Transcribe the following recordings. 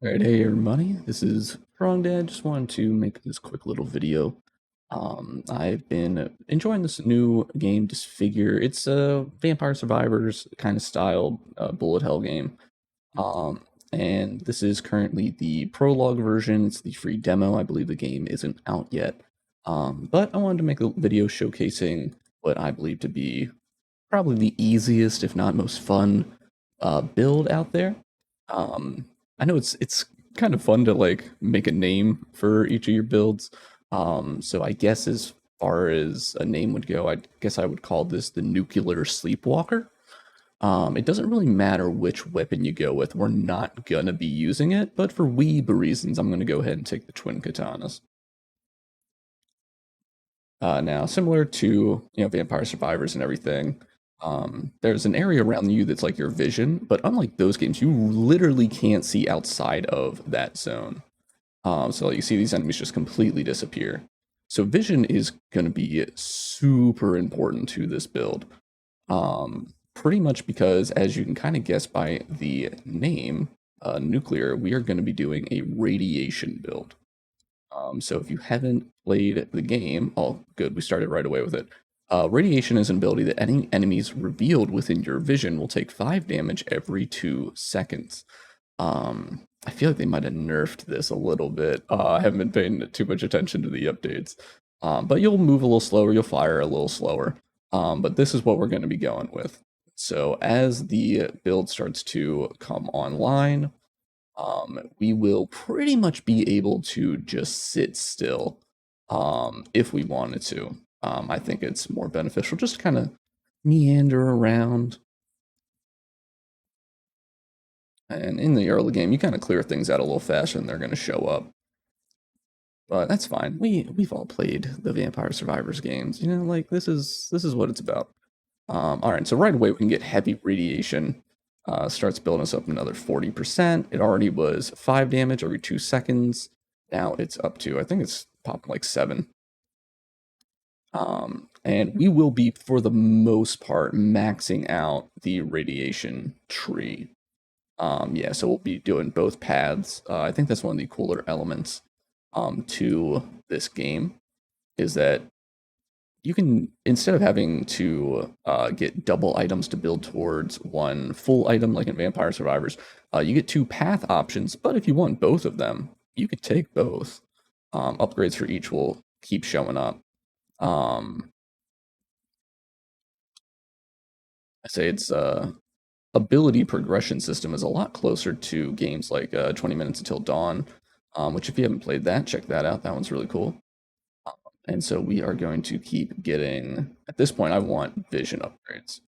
Alright, hey everybody, this is Prong Dad. Just wanted to make this quick little video. I've been enjoying this new game, Disfigure. It's a Vampire Survivors kind of style bullet hell game. And this is currently the prologue version. It's the free demo. I believe the game isn't out yet. But I wanted to make a video showcasing what I believe to be probably the easiest, if not most fun, build out there. I know it's kind of fun to like make a name for each of your builds. So I guess as far as a name would go, I guess I would call this the Nuclear Sleepwalker. It doesn't really matter which weapon you go with. We're not gonna be using it, but for weeb reasons, I'm gonna go ahead and take the twin katanas. Now, similar to Vampire Survivors and everything, there's an area around you that's like your vision, but unlike those games, you literally can't see outside of that zone. So you see these enemies just completely disappear. So vision is going to be super important to this build. Pretty much because, as you can kind of guess by the name, nuclear, we are going to be doing a radiation build. So if you haven't played the game, oh, good, we started right away with it. Radiation is an ability that any enemies revealed within your vision will take 5 damage every 2 seconds. I feel like they might have nerfed this a little bit. I haven't been paying too much attention to the updates. But you'll move a little slower, you'll fire a little slower. But this is what we're going to be going with. So as the build starts to come online, we will pretty much be able to just sit still if we wanted to. I think it's more beneficial just to kind of meander around. And in the early game, you kind of clear things out a little faster and they're going to show up. But that's fine. We've all played the Vampire Survivors games. Like this is what it's about. All right, so right away we can get heavy radiation. Starts building us up another 40%. It already was 5 damage every 2 seconds. Now it's up to, I think it's popping like 7. And we will be, for the most part, maxing out the radiation tree. Yeah, so we'll be doing both paths. I think that's one of the cooler elements to this game, is that you can, instead of having to get double items to build towards one full item like in Vampire Survivors, you get 2 path options, but if you want both of them, you could take both. Upgrades for each will keep showing up. I say its ability progression system is a lot closer to games like 20 Minutes Until Dawn, which if you haven't played that, check that out. That one's really cool. And so we are going to keep getting, at this point, I want vision upgrades.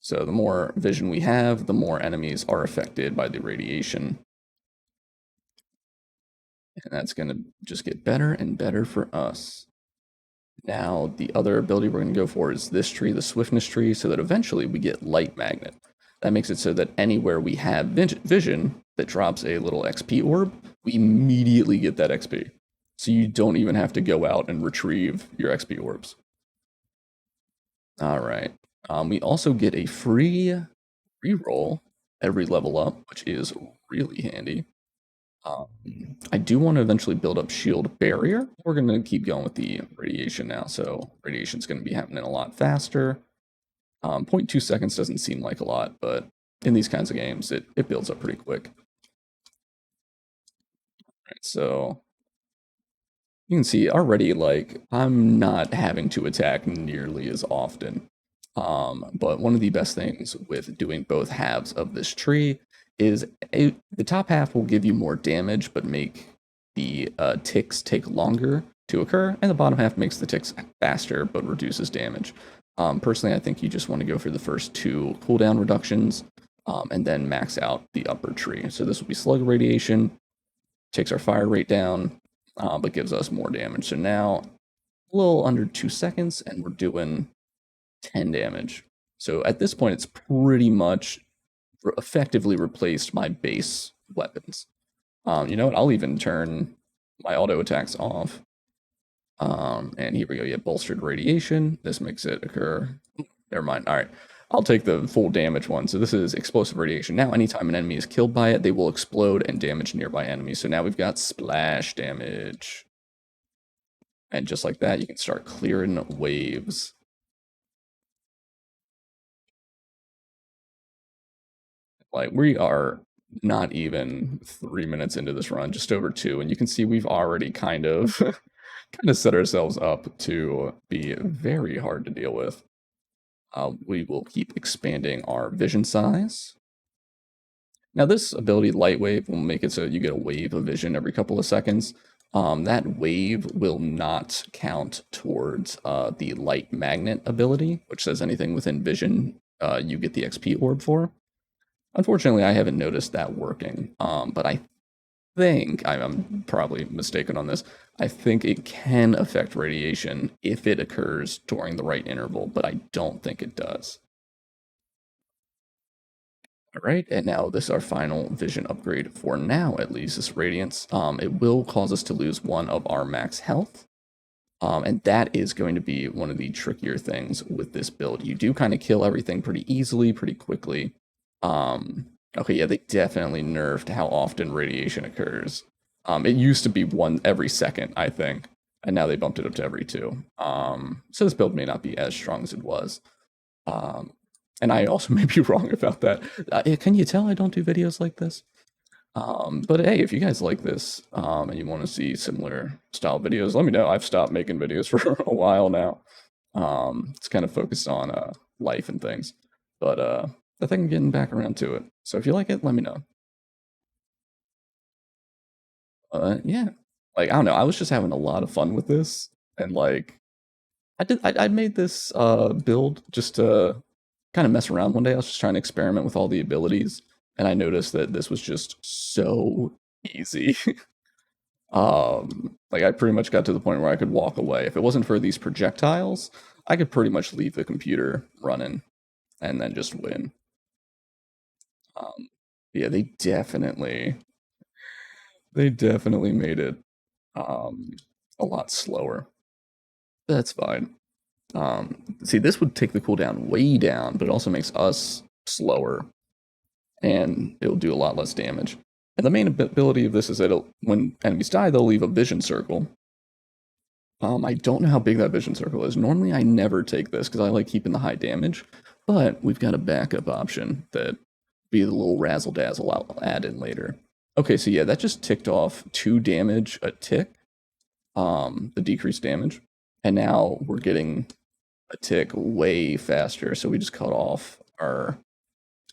So the more vision we have, the more enemies are affected by the radiation. And that's going to just get better and better for us. Now, the other ability we're going to go for is this tree, the swiftness tree, so that eventually we get light magnet. That makes it so that anywhere we have vision that drops a little XP orb, we immediately get that XP. So you don't even have to go out and retrieve your XP orbs. All right. We also get a free reroll every level up, which is really handy. I do want to eventually build up shield barrier. We're going to keep going with the radiation now, so radiation's going to be happening a lot faster. 0.2 seconds doesn't seem like a lot, but in these kinds of games, it builds up pretty quick. All right, so you can see already, like, I'm not having to attack nearly as often. But one of the best things with doing both halves of this tree is the top half will give you more damage, but make the ticks take longer to occur, and the bottom half makes the ticks faster, but reduces damage. Personally, I think you just want to go for the first 2 cooldown reductions, and then max out the upper tree. So this will be slug radiation, takes our fire rate down, but gives us more damage. So now, a little under 2 seconds, and we're doing 10 damage. So at this point, it's pretty much effectively replaced my base weapons. You know what? I'll even turn my auto attacks off. And here we go. Yeah, bolstered radiation. This makes it occur. Never mind. All right. I'll take the full damage one. So this is explosive radiation. Now, anytime an enemy is killed by it, they will explode and damage nearby enemies. So now we've got splash damage. And just like that, you can start clearing waves. Like, we are not even 3 minutes into this run, just over 2, and you can see we've already kind of kind of set ourselves up to be very hard to deal with. We will keep expanding our vision size. Now, this ability, Light Wave, will make it so you get a wave of vision every couple of seconds. That wave will not count towards the Light Magnet ability, which says anything within vision you get the XP orb for. Unfortunately, I haven't noticed that working, but I think, I'm probably mistaken on this, I think it can affect radiation if it occurs during the right interval, but I don't think it does. All right, and now this is our final vision upgrade for now, at least, this Radiance. It will cause us to lose 1 of our max health, and that is going to be one of the trickier things with this build. You do kind of kill everything pretty easily, pretty quickly. Okay, yeah, they definitely nerfed how often radiation occurs. It used to be 1 every second, I think, and now they bumped it up to every 2. So this build may not be as strong as it was. And I also may be wrong about that. Can you tell I don't do videos like this? But hey, if you guys like this and you want to see similar style videos, let me know. I've stopped making videos for a while now. It's kind of focused on life and things. But I think I'm getting back around to it. So if you like it, let me know. Yeah. Like, I don't know. I was just having a lot of fun with this. And like, I made this build just to kind of mess around one day. I was just trying to experiment with all the abilities, and I noticed that this was just so easy. Like I pretty much got to the point where I could walk away. If it wasn't for these projectiles, I could pretty much leave the computer running and then just win. Yeah, they definitely made it um a lot slower. That's fine. See, this would take the cooldown way down, but it also makes us slower, and it'll do a lot less damage. And the main ability of this is that when enemies die, they'll leave a vision circle. I don't know how big that vision circle is. Normally, I never take this because I like keeping the high damage, but we've got a backup option that be the little razzle dazzle I'll add in later. Okay, so yeah, that just ticked off 2 damage a tick, the decreased damage, and now we're getting a tick way faster. So we just cut off our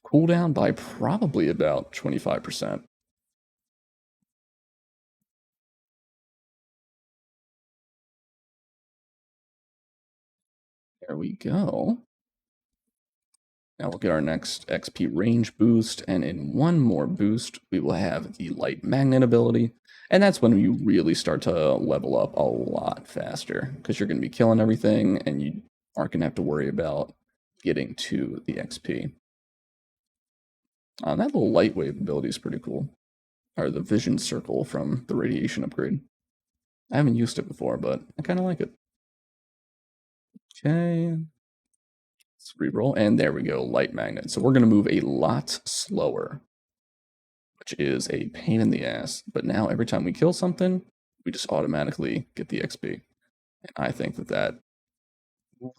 cooldown by probably about 25%. There we go. Now we'll get our next XP range boost, and in one more boost, we will have the light magnet ability. And that's when you really start to level up a lot faster, because you're going to be killing everything, and you aren't going to have to worry about getting to the XP. That little light wave ability is pretty cool. Or the vision circle from the radiation upgrade. I haven't used it before, but I kind of like it. Okay. Let's reroll, and there we go, light magnet. So we're going to move a lot slower, which is a pain in the ass. But now every time we kill something, we just automatically get the XP. And I think that that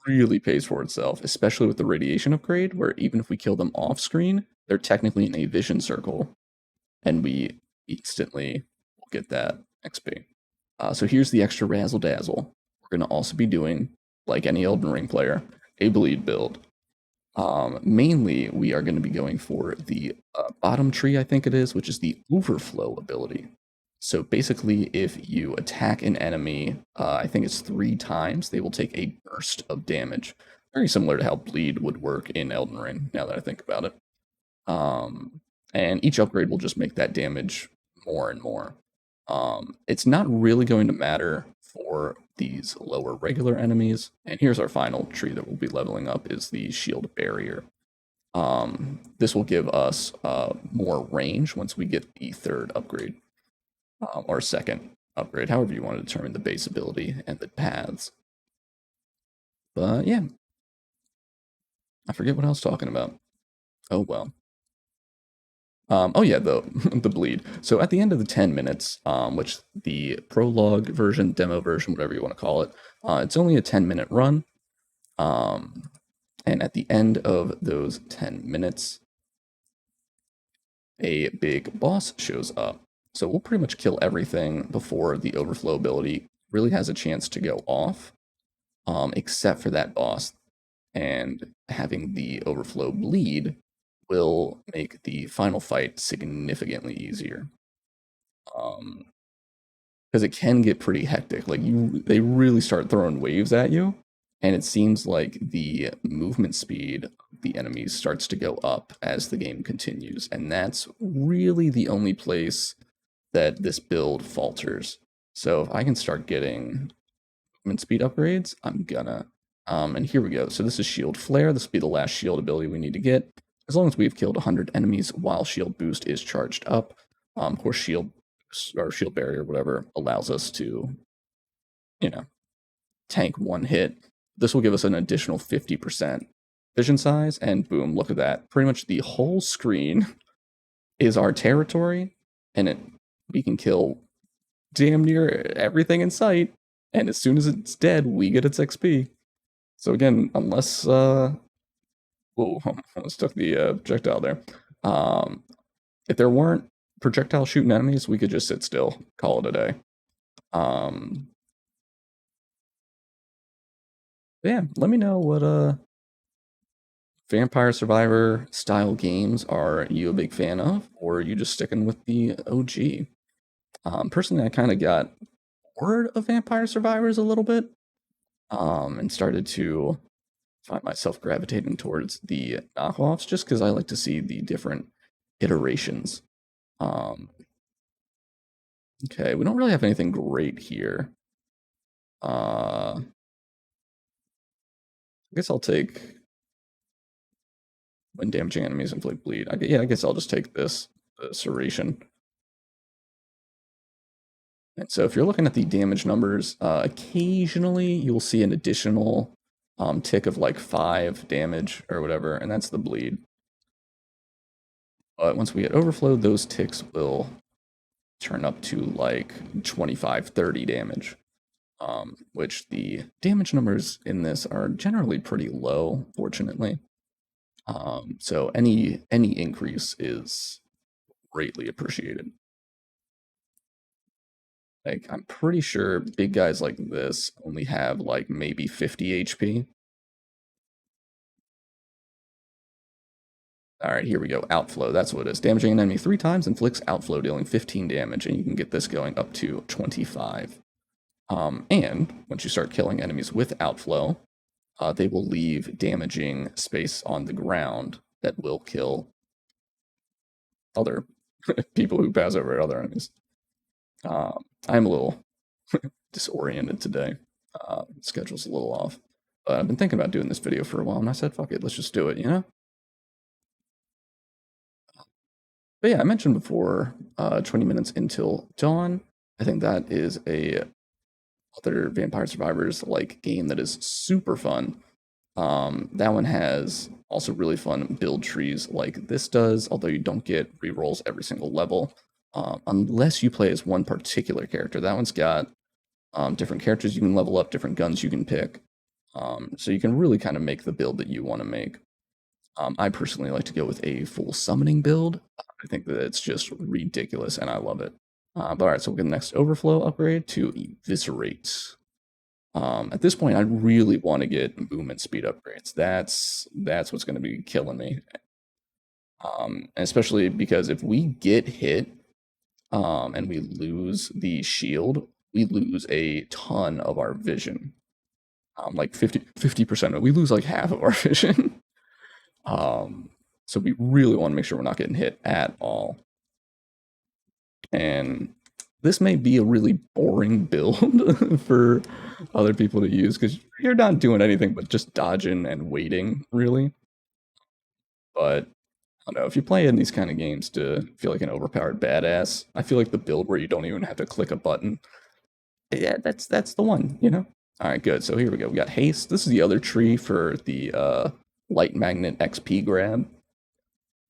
really pays for itself, especially with the radiation upgrade, where even if we kill them off screen, they're technically in a vision circle, and we instantly will get that XP. So here's the extra razzle dazzle. We're going to also be doing, like any Elden Ring player, a bleed build. Mainly, we are going to be going for the bottom tree, I think it is, which is the overflow ability. So basically, if you attack an enemy, I think it's 3 times, they will take a burst of damage. Very similar to how bleed would work in Elden Ring, now that I think about it. And each upgrade will just make that damage more and more. It's not really going to matter for these lower regular enemies. And here's our final tree that we'll be leveling up is the shield barrier. This will give us more range once we get the 3rd upgrade, or 2nd upgrade, however you want to determine the base ability and the paths. But yeah, I forget what I was talking about. Oh well. Oh yeah, the the bleed. So at the end of the 10 minutes, which the prologue version, demo version, whatever you want to call it, it's only a 10-minute run. Um, and at the end of those 10 minutes, a big boss shows up. So we'll pretty much kill everything before the overflow ability really has a chance to go off, except for that boss. And having the overflow bleed will make the final fight significantly easier. Because it can get pretty hectic. Like they really start throwing waves at you, and it seems like the movement speed of the enemies starts to go up as the game continues, and that's really the only place that this build falters. So if I can start getting movement speed upgrades, I'm gonna. And here we go. So this is Shield Flare. This will be the last shield ability we need to get. As long as we've killed 100 enemies while Shield Boost is charged up. Of course, Shield or Shield Barrier, whatever, allows us to, you know, tank one hit. This will give us an additional 50% vision size, and boom, look at that. Pretty much the whole screen is our territory, and we can kill damn near everything in sight, and as soon as it's dead, we get its XP. So again, unless whoa, almost took the projectile there. If there weren't projectile shooting enemies, we could just sit still, call it a day. Yeah, let me know what Vampire Survivor style games are you a big fan of, or are you just sticking with the OG? Personally, I kind of got bored of Vampire Survivors a little bit, and started to find myself gravitating towards the knockoffs just because I like to see the different iterations. Okay, we don't really have anything great here. I guess I'll take when damaging enemies inflict bleed. I guess I'll just take this, Serration. And so if you're looking at the damage numbers, occasionally you'll see an additional tick of like 5 damage or whatever, and that's the bleed. But once we get overflowed, those ticks will turn up to like 25, 30 damage. Which the damage numbers in this are generally pretty low, fortunately. So any increase is greatly appreciated. Like I'm pretty sure big guys like this only have like maybe 50 HP. Alright, here we go. Outflow, that's what it is. Damaging an enemy 3 times inflicts outflow, dealing 15 damage, and you can get this going up to 25. And once you start killing enemies with outflow, they will leave damaging space on the ground that will kill other people who pass over at other enemies. I'm a little disoriented today. Schedule's a little off. But I've been thinking about doing this video for a while, and I said, fuck it, let's just do it, you know? But yeah, I mentioned before, 20 minutes until dawn. I think that is a other Vampire Survivors like game that is super fun. That one has also really fun build trees like this does, although you don't get rerolls every single level, unless you play as one particular character. That one's got different characters you can level up, different guns you can pick, so you can really kind of make the build that you want to make. I personally like to go with a full summoning build. I think that it's just ridiculous, and I love it. But alright, so we'll get the next overflow upgrade to Eviscerate. At this point, I really want to get movement speed upgrades. That's what's going to be killing me. Especially because if we get hit and we lose the shield, we lose a ton of our vision. Like 50% of it. We lose like half of our vision. So we really want to make sure we're not getting hit at all. And this may be a really boring build for other people to use because you're not doing anything but just dodging and waiting, really. But I don't know, if you play in these kind of games to feel like an overpowered badass, I feel like the build where you don't even have to click a button, yeah, that's the one, you know? All right, good. So here we go. We got haste. This is the other tree for the light magnet XP grab.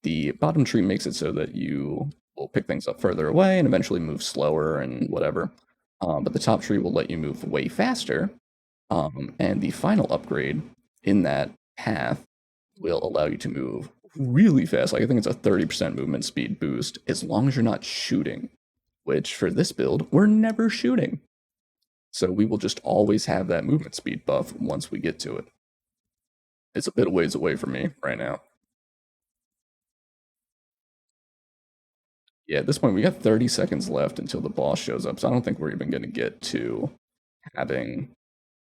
The bottom tree makes it so that you will pick things up further away and eventually move slower and whatever. But the top tree will let you move way faster. And the final upgrade in that path will allow you to move really fast. Like I think it's a 30% movement speed boost as long as you're not shooting, which for this build, we're never shooting. So we will just always have that movement speed buff once we get to it. It's a bit of ways away from me right now. Yeah, at this point, we got 30 seconds left until the boss shows up, so I don't think we're even going to get to having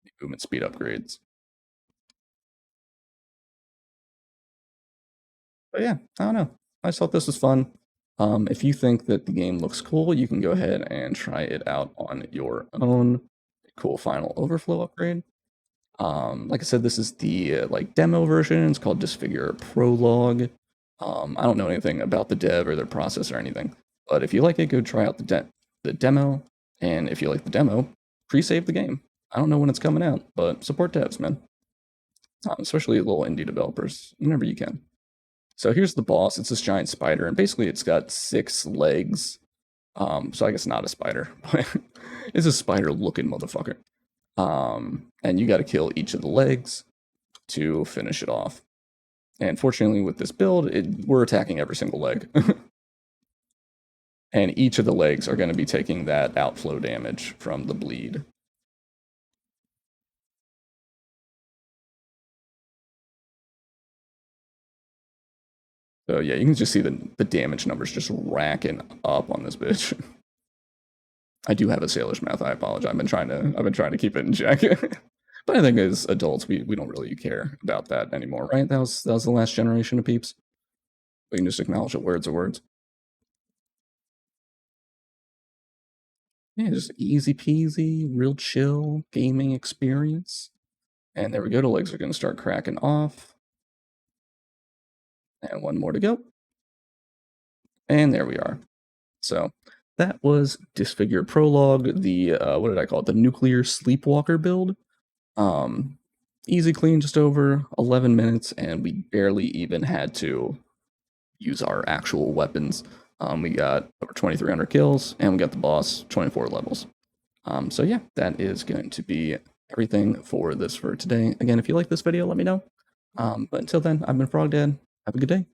the movement speed upgrades. But yeah, I don't know. I just thought this was fun. If you think that the game looks cool, you can go ahead and try it out on your own. Cool final overflow upgrade. Like I said, this is the like demo version. It's called Disfigure Prologue. I don't know anything about the dev or their process or anything, but if you like it, go try out the demo. And if you like the demo, pre-save the game. I don't know when it's coming out, but support devs, man. Especially little indie developers, whenever you can. So here's the boss. It's this giant spider, and basically it's got 6 legs. So I guess not a spider, but it's a spider-looking motherfucker. And you got to kill each of the legs to finish it off. And fortunately, with this build, we're attacking every single leg. And each of the legs are going to be taking that outflow damage from the bleed. So yeah, you can just see the damage numbers just racking up on this bitch. I do have a sailor's mouth. I apologize. I've been trying to keep it in check. But I think as adults, we don't really care about that anymore, right? That was the last generation of peeps. We can just acknowledge that words are words. Yeah, just easy peasy, real chill gaming experience. And there we go. The legs are going to start cracking off. And one more to go. And there we are. So that was Disfigure Prologue, the, what did I call it? The Nuclear Sleepwalker build. Easy clean, just over 11 minutes, and we barely even had to use our actual weapons. We got over 2,300 kills, and we got the boss 24 levels. So yeah, that is going to be everything for this for today. Again, if you like this video, let me know. But until then, I've been Frog Dad. Have a good day.